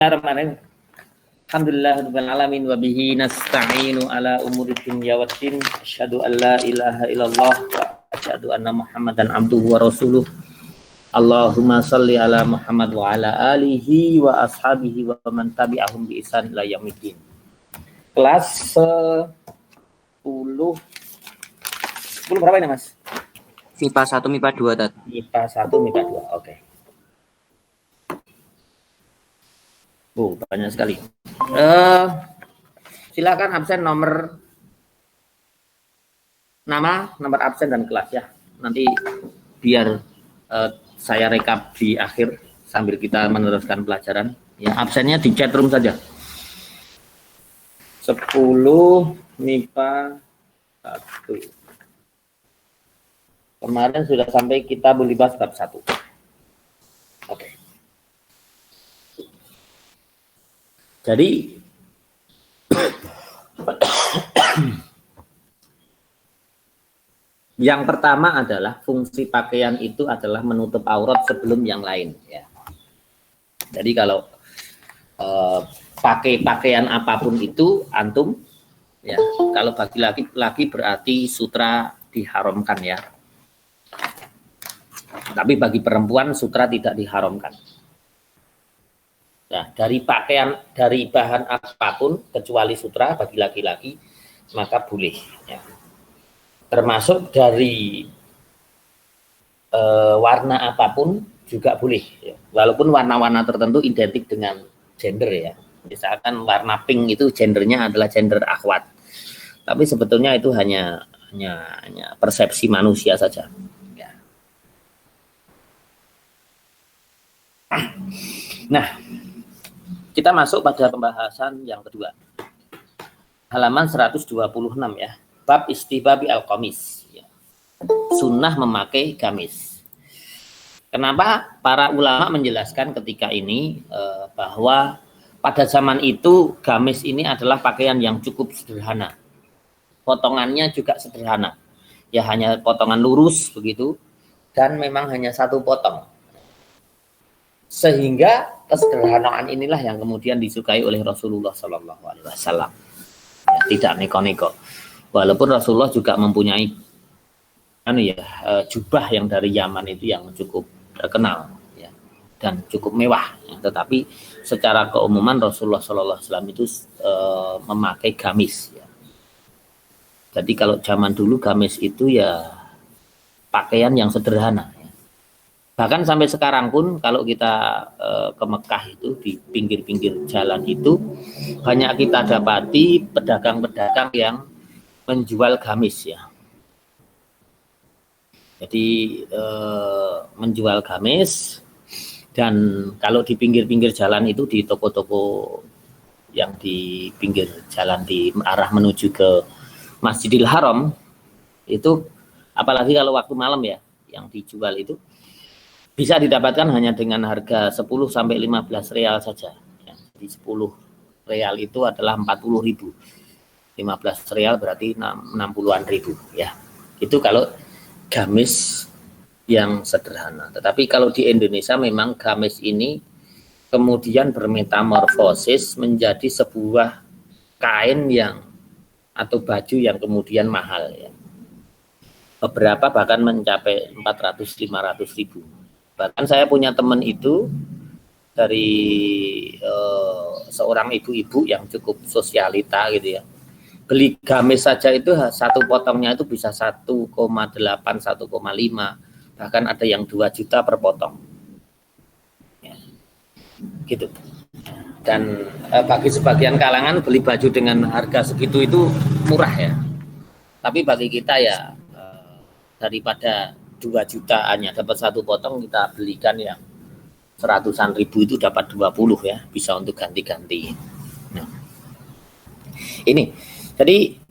Kemarin alhamdulillahirabbil alamin wa bihi nasta'inu ala umuri dunya waddin asyhadu an la ilaha illallah wa asyhadu anna muhammadan abduhu wa rasuluh. Allahumma shalli ala Muhammad wa ala alihi wa ashabihi wa man tabi'ahum bi ihsan ila yaumiddin. Kelas 10 berapa ini Mas? MIPA 1 MIPA 2 tadi. MIPA 1 MIPA 2. Oke. Banyak sekali. Silakan absen nomor nama, nomor absen dan kelas ya. Nanti biar saya rekap di akhir sambil kita meneruskan pelajaran. Ya, absennya di chat room saja. 10 MIPA 1. Kemarin sudah sampai kita Libas bab 1. Oke. Jadi yang pertama adalah fungsi pakaian itu adalah menutup aurat sebelum yang lain ya. Jadi kalau pakai pakaian apapun itu antum ya, kalau bagi laki-laki berarti sutra diharamkan ya. Tapi bagi perempuan sutra tidak diharamkan. Nah, dari pakaian, dari bahan apapun kecuali sutra bagi laki-laki maka boleh ya. Termasuk dari warna apapun juga boleh ya. Walaupun warna-warna tertentu identik dengan gender ya. Misalkan warna pink itu gendernya adalah gender akhwat. Tapi sebetulnya itu hanya persepsi manusia saja ya. Nah, kita masuk pada pembahasan yang kedua. Halaman 126 ya. Bab istihbabi al-qamis. Ya. Sunnah memakai gamis. Kenapa para ulama menjelaskan ketika ini bahwa pada zaman itu gamis ini adalah pakaian yang cukup sederhana. Potongannya juga sederhana. Ya hanya potongan lurus begitu dan memang hanya satu potong. Sehingga kesederhanaan inilah yang kemudian disukai oleh Rasulullah Shallallahu Alaihi Wasallam. Ya, tidak neko-neko. Walaupun Rasulullah juga mempunyai jubah yang dari Yaman itu yang cukup terkenal ya, dan cukup mewah. Ya, tetapi secara keumuman Rasulullah Shallallahu Alaihi Wasallam itu memakai gamis. Ya. Jadi kalau zaman dulu gamis itu ya pakaian yang sederhana. Bahkan sampai sekarang pun kalau kita ke Mekah itu di pinggir-pinggir jalan itu banyak kita dapati pedagang-pedagang yang menjual gamis ya. Jadi menjual gamis dan kalau di pinggir-pinggir jalan itu di toko-toko yang di pinggir jalan di arah menuju ke Masjidil Haram itu apalagi kalau waktu malam ya yang dijual itu bisa didapatkan hanya dengan harga 10 sampai 15 real saja. Ya, jadi 10 real itu adalah 40.000. 15 real berarti 60-an ribu ya. Itu kalau gamis yang sederhana. Tetapi kalau di Indonesia memang gamis ini kemudian bermetamorfosis menjadi sebuah kain yang atau baju yang kemudian mahal ya. Beberapa bahkan mencapai 400-500 ribu. Bahkan saya punya teman itu dari seorang ibu-ibu yang cukup sosialita gitu ya. Beli gamis saja itu satu potongnya itu bisa 1,8, 1,5, bahkan ada yang 2 juta per potong. Ya, gitu. Dan bagi sebagian kalangan beli baju dengan harga segitu itu murah ya. Tapi bagi kita ya daripada 2 juta hanya dapat satu potong, kita belikan yang 100-an ribu itu dapat 20 ya, bisa untuk ganti-ganti. Nah, ini jadi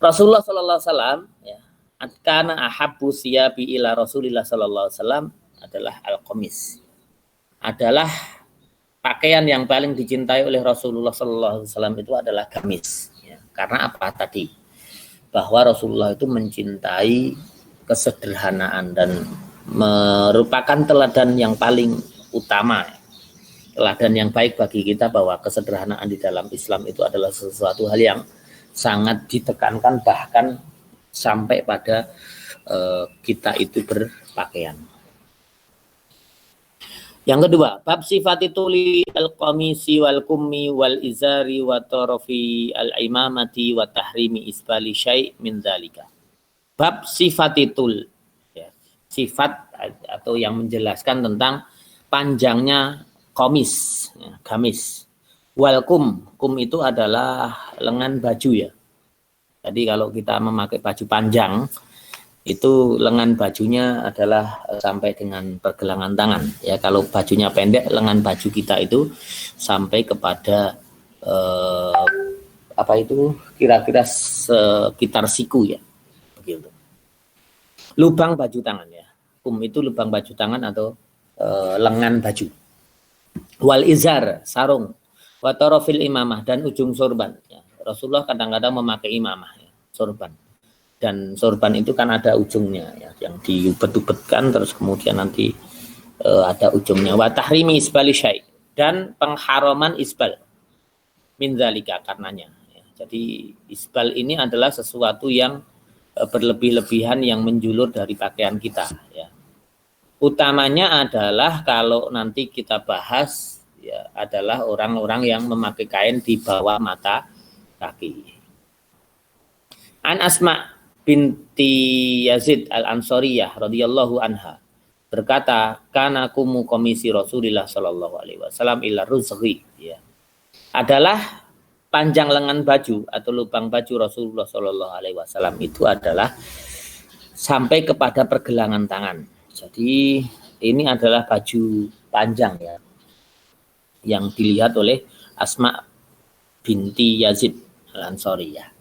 Rasulullah Sallallahu Alaihi Wasallam ya, karena ahabbu siyabi ila Rasulillah Sallallahu Alaihi Wasallam adalah al-qamis, adalah pakaian yang paling dicintai oleh Rasulullah Sallallahu Alaihi Wasallam itu adalah gamis. Ya, karena apa tadi? Bahwa Rasulullah itu mencintai kesederhanaan dan merupakan teladan yang paling utama teladan yang baik bagi kita bahwa kesederhanaan di dalam Islam itu adalah sesuatu hal yang sangat ditekankan, bahkan sampai pada kita itu berpakaian. Yang kedua, bab sifati tuli al-qamisi wal kummi wal izari wa tarafi al-imamati wa tahrimi isbali syai' min dzalika. Bab sifati tul, ya, sifat atau yang menjelaskan tentang panjangnya komis, ya, gamis. Wal kum itu adalah lengan baju ya. Jadi kalau kita memakai baju panjang, itu lengan bajunya adalah sampai dengan pergelangan tangan ya. Kalau bajunya pendek, lengan baju kita itu sampai kepada kira-kira sekitar siku ya, begitu. Lubang baju tangan ya, itu lubang baju tangan atau lengan baju. Wal izar, sarung, wa tarafil imamah, dan ujung sorban ya. Rasulullah kadang-kadang memakai imamah ya, sorban. Dan sorban itu kan ada ujungnya ya, yang diubet-ubetkan terus kemudian nanti ada ujungnya. Wa tahrimi isbali syai', dan pengharaman isbal min dzalika karenanya ya. Jadi isbal ini adalah sesuatu yang berlebih-lebihan yang menjulur dari pakaian kita ya. Utamanya adalah kalau nanti kita bahas ya, adalah orang-orang yang memakai kain di bawah mata kaki. An Asma binti Yazid al-Ansariyah radhiyallahu anha berkata, kana kumu komisi Rasulullah sallallahu alaihi wasallam ila ruzghi ya. Adalah panjang lengan baju atau lubang baju Rasulullah sallallahu alaihi wasallam itu adalah sampai kepada pergelangan tangan. Jadi ini adalah baju panjang ya, yang dilihat oleh Asma binti Yazid al-Ansariyah.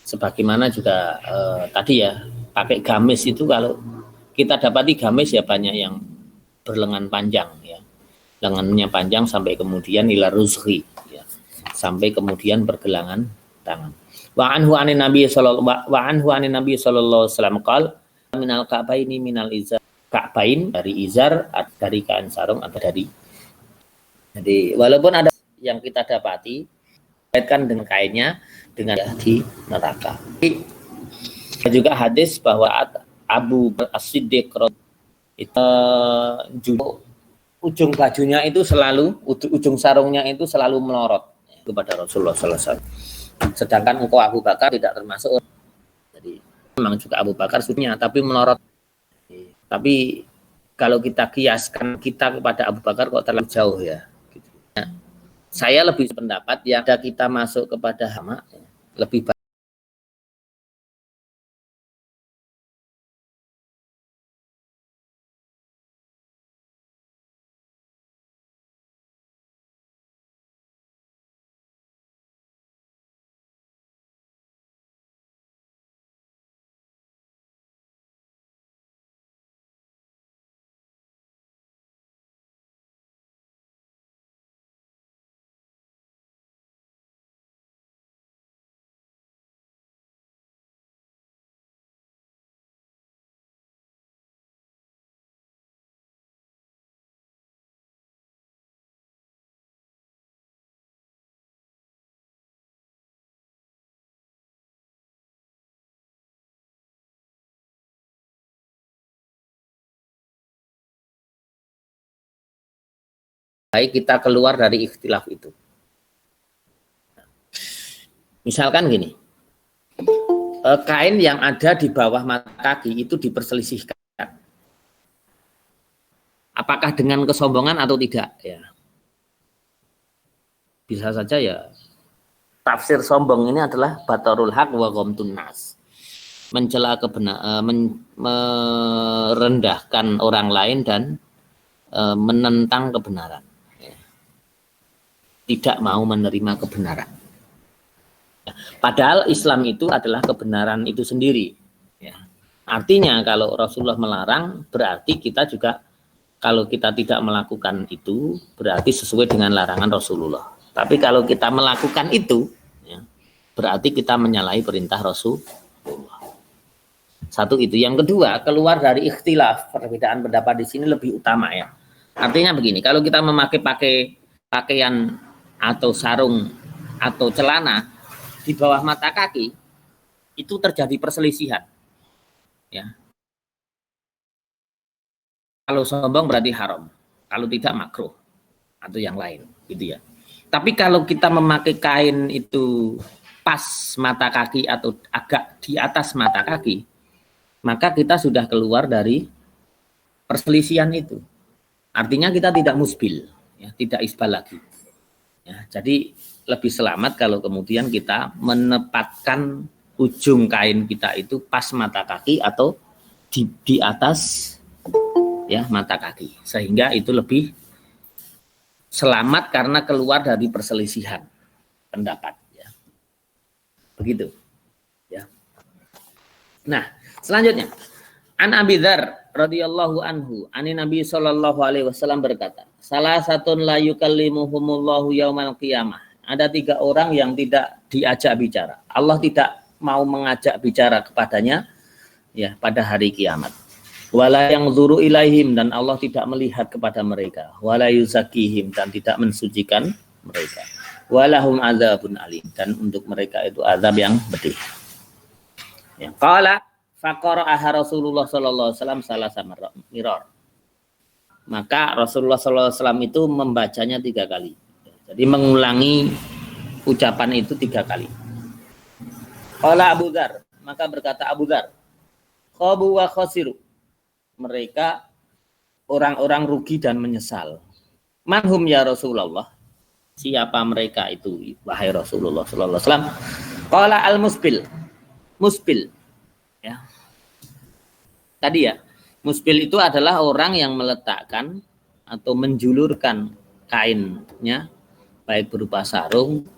Sebagaimana juga tadi ya, pakai gamis itu kalau kita dapati gamis ya banyak yang berlengan panjang ya, lengannya panjang sampai kemudian ila ruzghi ya, sampai kemudian pergelangan tangan. Wa anhu anin nabi sallallahu alaihi wasallam qala minal ka'baini minal izar, ka'bain dari izar, dari kain sarung atau dari. Jadi walaupun ada yang kita dapati kaitkan dengan kainnya dengan di neraka. Juga hadis bahwa Abu As-Siddiq itu ujung bajunya itu selalu, ujung sarungnya itu selalu melorot kepada Rasulullah sallallahu alaihi wasallam. Sedangkan engkau Abu Bakar tidak termasuk. Jadi memang juga Abu Bakar sunnahnya tapi melorot. Tapi kalau kita kiaskan kita kepada Abu Bakar kok terlalu jauh ya. Saya lebih pendapat ya, ada kita masuk kepada hama lebih baik. Baik kita keluar dari ikhtilaf itu. Misalkan gini, kain yang ada di bawah mata kaki itu diperselisihkan. Apakah dengan kesombongan atau tidak? Ya. Bisa saja ya. Tafsir sombong ini adalah batarul haq wa ghamtun nas. Mencela merendahkan orang lain dan menentang kebenaran. Tidak mau menerima kebenaran. Padahal Islam itu adalah kebenaran itu sendiri. Ya. Artinya kalau Rasulullah melarang, berarti kita juga kalau kita tidak melakukan itu, berarti sesuai dengan larangan Rasulullah. Tapi kalau kita melakukan itu, ya, berarti kita menyalahi perintah Rasulullah. Satu itu. Yang kedua, keluar dari ikhtilaf. Perbedaan pendapat di sini lebih utama ya. Artinya begini, kalau kita memakai pakaian atau sarung atau celana di bawah mata kaki, itu terjadi perselisihan. Ya. Kalau sombong berarti haram, kalau tidak makruh atau yang lain, gitu ya. Tapi kalau kita memakai kain itu pas mata kaki atau agak di atas mata kaki, maka kita sudah keluar dari perselisihan itu. Artinya kita tidak musbil, ya, tidak isbal lagi. Ya, jadi lebih selamat kalau kemudian kita menempatkan ujung kain kita itu pas mata kaki atau di atas ya mata kaki, sehingga itu lebih selamat karena keluar dari perselisihan pendapat. Ya. Begitu. Ya. Nah, selanjutnya. An Abi Dzar radhiyallahu anhu, ani Nabi sallallahu alaihi wasallam berkata, salah satun la yukallimuhumullahu yaumal qiyamah. Ada 3 orang yang tidak diajak bicara. Allah tidak mau mengajak bicara kepadanya ya pada hari kiamat. Wala yanzuru ilaihim, dan Allah tidak melihat kepada mereka. Wala yuzakihim, dan tidak mensucikan mereka. Walahum adzabun alim, dan untuk mereka itu azab yang pedih. Ya, qala faqara'aha Rasulullah sallallahu alaihi wasallam salasa mirar. Maka Rasulullah sallallahu alaihi wasallam itu membacanya 3 kali. Jadi mengulangi ucapan itu 3 kali. Qala Abu Dzar, maka berkata Abu Dzar, khabu wa khasiru. Mereka orang-orang rugi dan menyesal. Manhum ya Rasulullah? Siapa mereka itu wahai Rasulullah sallallahu alaihi wasallam? Qala al-musbil. Musbil. Ya. Tadi ya, musbil itu adalah orang yang meletakkan atau menjulurkan kainnya, baik berupa sarung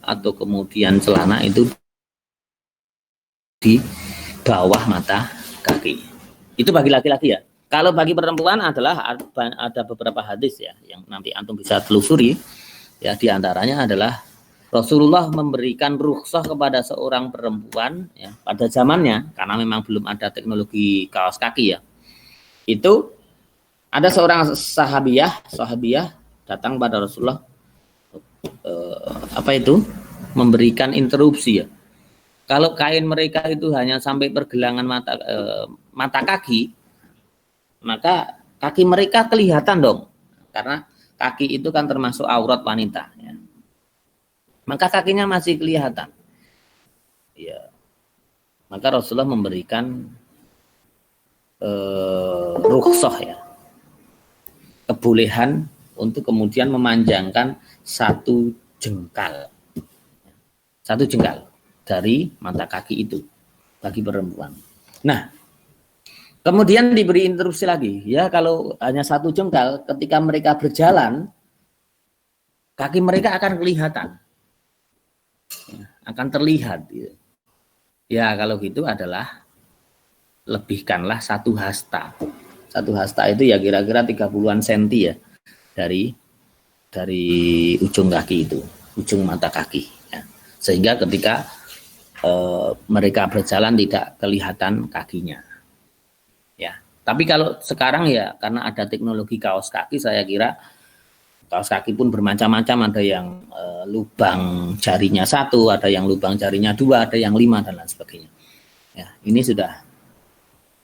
atau kemudian celana itu di bawah mata kaki. Itu bagi laki-laki ya. Kalau bagi perempuan adalah ada beberapa hadis ya yang nanti antum bisa telusuri. Ya, di antaranya adalah Rasulullah memberikan rukhsah kepada seorang perempuan ya, pada zamannya, karena memang belum ada teknologi kaos kaki ya. Itu ada seorang sahabiyah datang pada Rasulullah memberikan interupsi ya. Kalau kain mereka itu hanya sampai pergelangan mata kaki, maka kaki mereka kelihatan dong, karena kaki itu kan termasuk aurat wanita ya. Maka kakinya masih kelihatan. Ya. Maka Rasulullah memberikan rukhsah ya. Kebolehan untuk kemudian memanjangkan 1 jengkal. 1 jengkal dari mata kaki itu bagi perempuan. Nah, kemudian diberi interupsi lagi. Ya, kalau hanya 1 jengkal ketika mereka berjalan, kaki mereka akan kelihatan. Akan terlihat. Ya, kalau gitu adalah lebihkanlah 1 hasta. 1 hasta itu ya kira-kira 30-an senti ya dari ujung kaki itu, ujung mata kaki. Ya. Sehingga ketika mereka berjalan tidak kelihatan kakinya. Ya. Tapi kalau sekarang ya karena ada teknologi kaos kaki, saya kira kaos kaki pun bermacam-macam, ada yang lubang jarinya 1, ada yang lubang jarinya 2, ada yang 5 dan lain sebagainya. Ya, ini sudah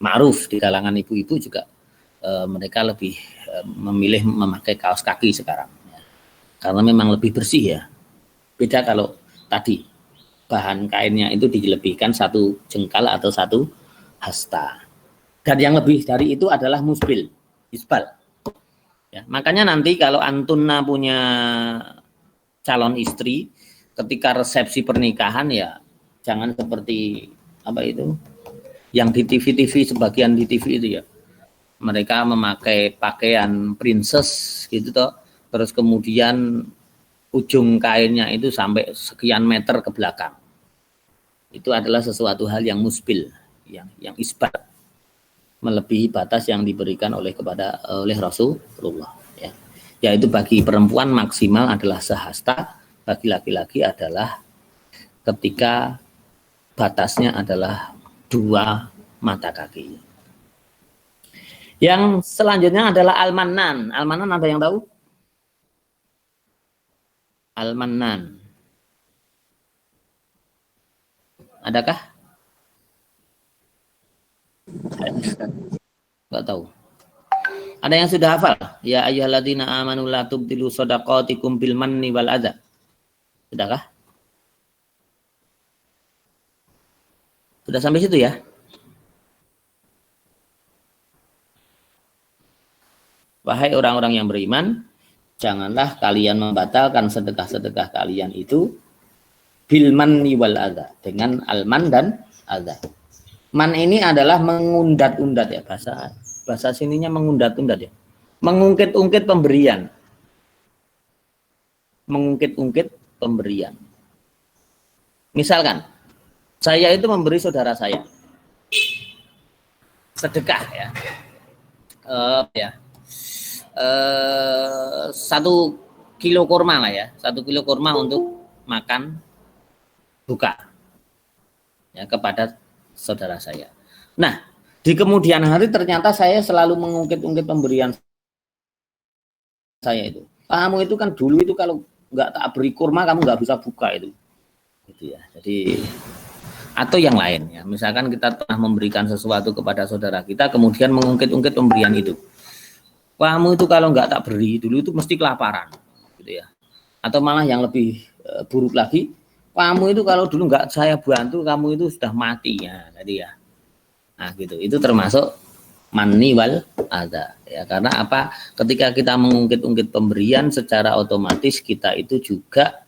ma'ruf di kalangan ibu-ibu juga, mereka lebih memilih memakai kaos kaki sekarang. Ya. Karena memang lebih bersih ya. Beda kalau tadi bahan kainnya itu dilebihkan 1 jengkal atau 1 hasta. Dan yang lebih dari itu adalah musbil, isbal. Ya, makanya nanti kalau Antuna punya calon istri ketika resepsi pernikahan ya jangan seperti apa itu yang di TV-TV, sebagian di TV itu ya. Mereka memakai pakaian princess gitu toh, terus kemudian ujung kainnya itu sampai sekian meter ke belakang. Itu adalah sesuatu hal yang musbil, yang isbat, melebihi batas yang diberikan oleh Rasulullah ya. Yaitu bagi perempuan maksimal adalah sehasta, bagi laki-laki adalah ketika batasnya adalah 2 mata kaki. Yang selanjutnya adalah al-mannan. Al-mannan ada yang tahu? Al-mannan. Adakah? Enggak tahu. Ada yang sudah hafal? Ya ayyuhalladzina amanu la tubtilu shadaqatikum bil manni wal adza. Sudahkah? Sudah sampai situ ya? Wahai orang-orang yang beriman, janganlah kalian membatalkan sedekah-sedekah kalian itu bil manni wal adza, dengan alman dan adza. Man ini adalah mengundat-undat ya, bahasa sininya mengundat-undat ya. Mengungkit-ungkit pemberian. Mengungkit-ungkit pemberian. Misalkan saya itu memberi saudara saya sedekah ya. 1 kilo kurma lah ya, 1 kilo kurma untuk makan buka ya kepada saudara saya. Nah, di kemudian hari ternyata saya selalu mengungkit-ungkit pemberian saya itu. Kamu itu kan dulu itu kalau nggak tak beri kurma kamu nggak bisa buka itu, gitu ya. Jadi atau yang lain ya, misalkan kita pernah memberikan sesuatu kepada saudara kita, kemudian mengungkit-ungkit pemberian itu. Kamu itu kalau nggak tak beri dulu itu mesti kelaparan, gitu ya. Atau malah yang lebih buruk lagi, kamu itu kalau dulu nggak saya bantu, kamu itu sudah mati ya, tadi ya. Nah gitu, itu termasuk manni wal adza ya, karena apa? Ketika kita mengungkit-ungkit pemberian, secara otomatis kita itu juga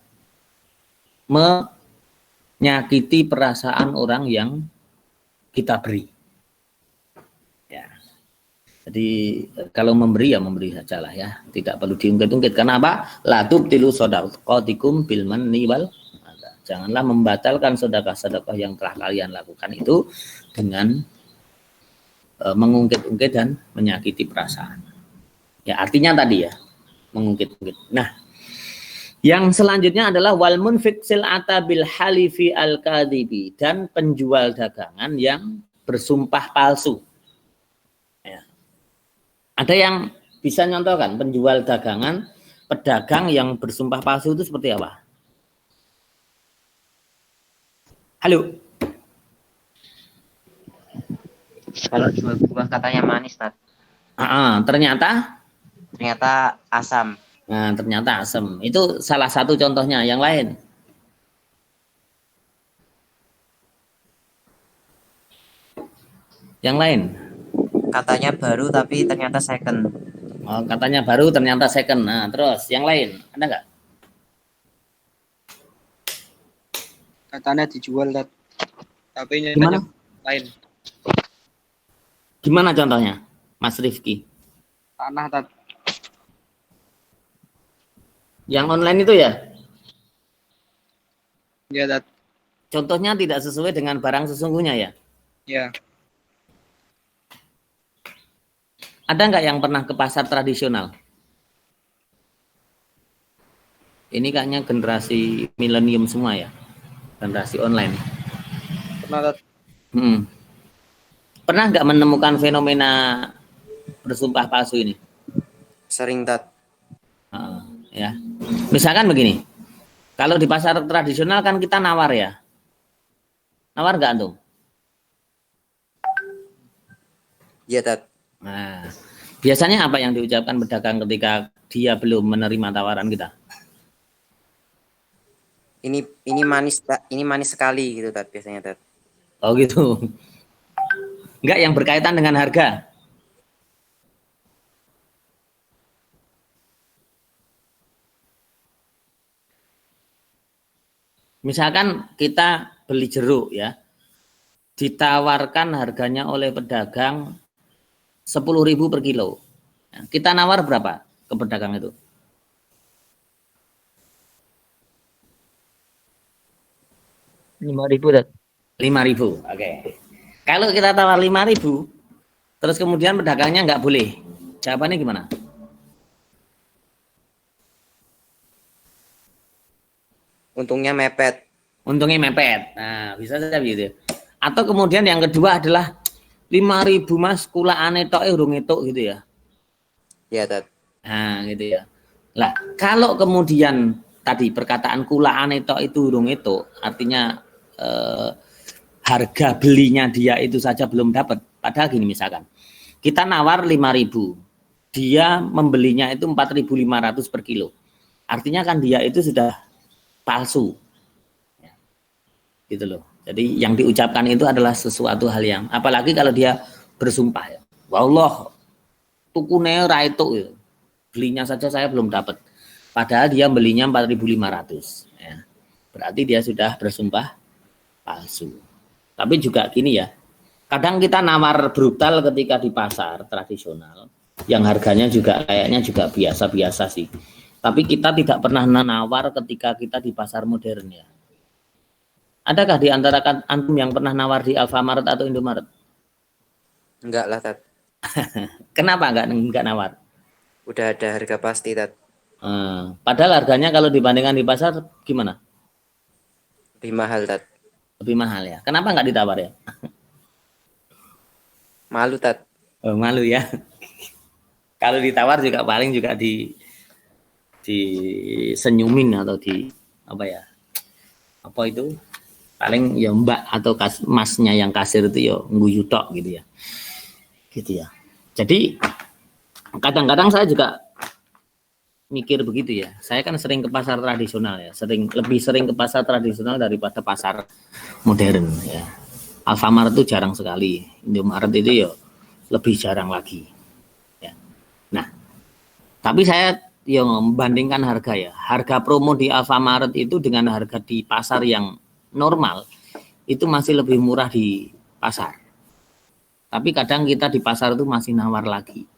menyakiti perasaan orang yang kita beri. Ya. Jadi kalau memberi ya memberi sajalah ya, tidak perlu diungkit-ungkit. Karena apa? La tubtilu shadaqatikum bil manni wal adza. Janganlah membatalkan sedekah-sedekah yang telah kalian lakukan itu dengan mengungkit-ungkit dan menyakiti perasaan. Ya, artinya tadi ya, mengungkit-ungkit. Nah, yang selanjutnya adalah wal munfiq sil'ata bil halifi al kadhibi, dan penjual dagangan yang bersumpah palsu. Ya. Ada yang bisa nyontohkan penjual dagangan, pedagang yang bersumpah palsu itu seperti apa? Halo. Kalau jual buah katanya manis, Tat. Ternyata asam. Nah, ternyata asam. Itu salah satu contohnya. Yang lain? Yang lain? Katanya baru tapi ternyata second. Oh, katanya baru ternyata second. Nah, terus yang lain ada nggak? Katanya dijual, Tat. Tapi Gimana? lain. Gimana contohnya, Mas Rifki? Tanah, Tat. Yang online itu ya? Ya, Tat. Contohnya tidak sesuai dengan barang sesungguhnya ya? Ya. Ada nggak yang pernah ke pasar tradisional? Ini kayaknya generasi milenium semua ya? Generasi online. Pernah, Tat. Pernah nggak menemukan fenomena bersumpah palsu ini? Sering, Tat. Ya, misalkan begini, kalau di pasar tradisional kan kita nawar ya, nawar nggak antum? Iya, Tat. Nah, biasanya apa yang diucapkan pedagang ketika dia belum menerima tawaran kita? Ini manis, Tat. Ini manis sekali gitu, Tat, biasanya, Tat. Oh gitu. Enggak yang berkaitan dengan harga. Misalkan kita beli jeruk ya, ditawarkan harganya oleh pedagang 10.000 per kilo. Kita nawar berapa ke pedagang itu? 5.000, Tat. 5.000. Oke. Kalau kita tawar 5.000, terus kemudian pedagangnya nggak boleh, jawabannya gimana? Untungnya mepet. Untungnya mepet. Nah, bisa saja begitu. Atau kemudian yang kedua adalah 5.000 Mas, kulaane tok urung etuk gitu ya. Ya, Tat. Nah, gitu ya. Lah, kalau kemudian tadi perkataan kulaane tok itu urung etuk, artinya harga belinya dia itu saja belum dapat. Padahal gini misalkan, kita nawar 5.000, dia membelinya itu 4.500 per kilo. Artinya kan dia itu sudah palsu. Gitu loh. Jadi yang diucapkan itu adalah sesuatu hal yang, apalagi kalau dia bersumpah ya. Wallah, tukune ra itu ya. Belinya saja saya belum dapat. Padahal dia belinya 4.500 ya. Berarti dia sudah bersumpah palsu. Tapi juga gini ya. Kadang kita nawar brutal ketika di pasar tradisional yang harganya juga kayaknya juga biasa-biasa sih. Tapi kita tidak pernah nawar ketika kita di pasar modern ya. Adakah di antara antum yang pernah nawar di Alfamart atau Indomaret? Enggak lah, Tat. Kenapa enggak nawar? Udah ada harga pasti, Tat. Padahal harganya kalau dibandingkan di pasar gimana? Lebih mahal, Tat. Lebih mahal ya. Kenapa enggak ditawar ya? Malu, Tat. Oh, malu ya. Kalau ditawar juga paling juga senyumin atau di apa ya? Apa itu? Paling ya mbak atau masnya yang kasir itu ya ngguyu tok gitu ya. Gitu ya. Jadi kadang-kadang saya juga mikir begitu ya. Saya kan sering ke pasar tradisional ya, lebih sering ke pasar tradisional daripada pasar modern ya. Alfamart itu jarang sekali, Indomaret itu ya lebih jarang lagi. Ya. Nah, tapi saya yang membandingkan harga ya, harga promo di Alfamart itu dengan harga di pasar yang normal itu masih lebih murah di pasar. Tapi kadang kita di pasar itu masih nawar lagi.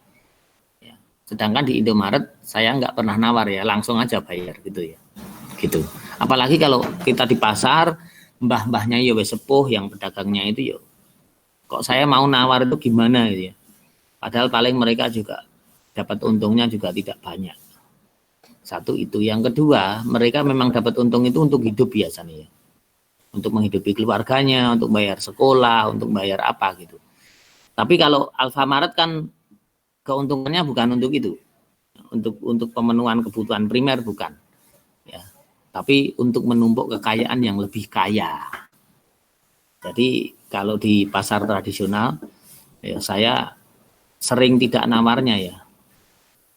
Ya. Sedangkan di Indomaret saya nggak pernah nawar ya, langsung aja bayar gitu ya. Gitu. Apalagi kalau kita di pasar, mbah-mbahnya ya wis sepuh yang pedagangnya itu ya. Kok saya mau nawar itu gimana gitu ya. Padahal paling mereka juga dapat untungnya juga tidak banyak. Satu itu, yang kedua mereka memang dapat untung itu untuk hidup biasanya ya. Untuk menghidupi keluarganya, untuk bayar sekolah, untuk bayar apa gitu. Tapi kalau Alfamart kan keuntungannya bukan untuk itu, untuk pemenuhan kebutuhan primer bukan, ya. Tapi untuk menumpuk kekayaan yang lebih kaya. Jadi kalau di pasar tradisional, ya saya sering tidak nawarnya ya.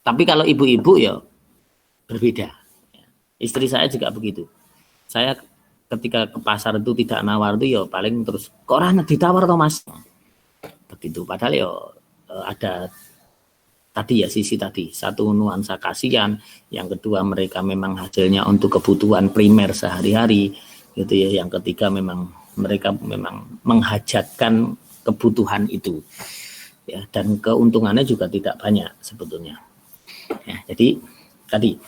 Tapi kalau ibu-ibu ya berbeda. Istri saya juga begitu. Saya ketika ke pasar itu tidak nawar itu ya paling terus kok ora ditawar toh Mas. Begitu. Padahal ya ada tadi ya sisi tadi, satu nuansa kasihan, yang kedua mereka memang hasilnya untuk kebutuhan primer sehari-hari gitu ya, yang ketiga memang mereka memang menghajatkan kebutuhan itu ya, dan keuntungannya juga tidak banyak sebetulnya ya. Jadi tadi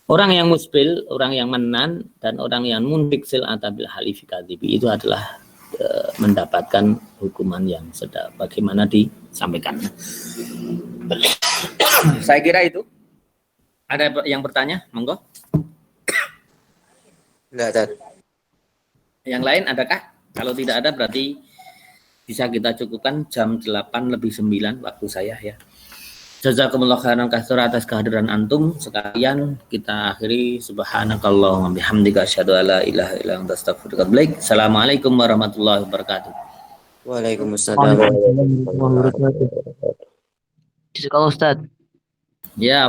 orang yang musbil, orang yang menan, dan orang yang munfiksil atabil halifikadzibi itu adalah mendapatkan hukuman yang sedang bagaimana disampaikan. Saya kira itu. Ada yang bertanya? Monggo. Enggak, Tat. Yang lain adakah? Kalau tidak ada berarti bisa kita cukupkan jam 8:09 waktu saya ya. Jazakumullah khairan katsira atas kehadiran antum sekalian. Kita akhiri subhanakallahumma bihamdika asyhadu alla ilaha illa anta astaghfiruka wa atubu ilaik. Assalamualaikum warahmatullahi wabarakatuh. Waalaikumsalam. Waalaikumsalam warahmatullahi wabarakatuh. Ustaz. Ya.